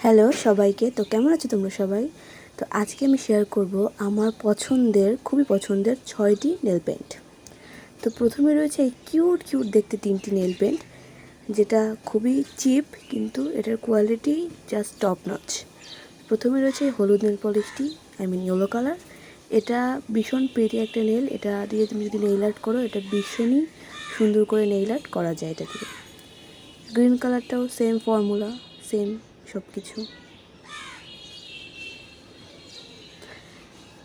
Hello সবাইকে, তো কেমন আছো তোমরা সবাই? তো আজকে আমি শেয়ার করব আমার খুবই পছন্দের 6টি নেল পেন্ট। তো প্রথমে রয়েছে এই কিউট কিউট দেখতে 3টি নেল পেন্ট, যেটা খুবই চিপ কিন্তু এটার কোয়ালিটি জাস্ট টপ নচ। প্রথমে রয়েছে এই হলুদ নেল পলিশটি, ইয়েলো কালার। এটা ভীষণ প্রিটি একটা নেল। এটা দিয়ে তুমি যদি নেইল আর্ট করো, এটা ভীষণই সুন্দর করে নেইল আর্ট করা যায় এটা দিয়ে। গ্রিন কালারটাও সেম ফর্মুলা, সেম সব কিছু।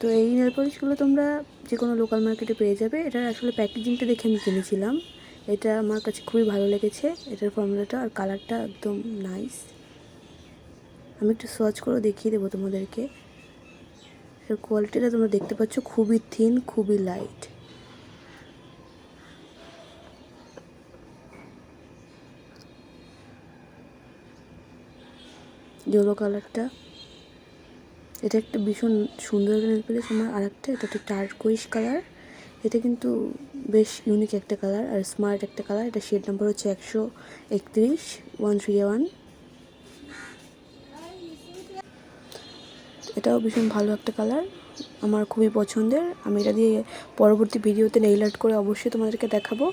তো এই নেল পলিশগুলো তোমরা যে কোনো লোকাল মার্কেটে পেয়ে যাবে। এটার আসলে প্যাকেজিংটা দেখে আমি কিনেছিলাম। এটা আমার কাছে খুবই ভালো লেগেছে, এটার ফর্মুলাটা আর কালারটা একদম নাইস। আমি একটু সার্চ করে দেখিয়ে দেবো তোমাদেরকে। এর কোয়ালিটিটা তোমরা দেখতে পাচ্ছ, খুবই থিন, খুবই লাইট। ইয়েলো কালারটা, এটা একটা ভীষণ সুন্দর নেল পলিশ। আমার আরেকটা, এটা একটা টার্কোইশ কালার। এটা কিন্তু বেশ ইউনিক একটা কালার আর স্মার্ট একটা কালার। এটা শেড নাম্বার হচ্ছে 131 131। এটাও ভীষণ ভালো একটা কালার, আমার খুবই পছন্দের। আমি এটা দিয়ে পরবর্তী ভিডিওতে নেইল আর্ট করে অবশ্যই তোমাদেরকে দেখাবো।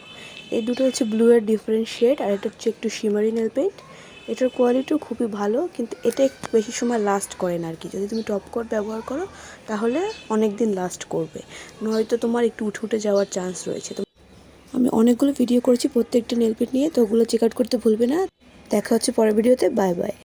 এই দুটো হচ্ছে ব্লু এর ডিফারেন্ট শেড, আর এটা হচ্ছে একটু শিমারি নেল পেইন্ট। এটার কোয়ালিটিও খুবই ভালো, কিন্তু এটা একটু বেশি সময় লাস্ট করে না আর কি। যদি তুমি টপ কোট ব্যবহার করো তাহলে অনেক দিন লাস্ট করবে, নয়তো তোমার একটু উঠে উঠে যাওয়ার চান্স রয়েছে। আমি অনেকগুলো ভিডিও করেছি প্রত্যেকটা নেল পেইন্ট নিয়ে, তো ওগুলো চেক আউট করতে ভুলবে না। দেখা হচ্ছে পরের ভিডিওতে। Bye bye.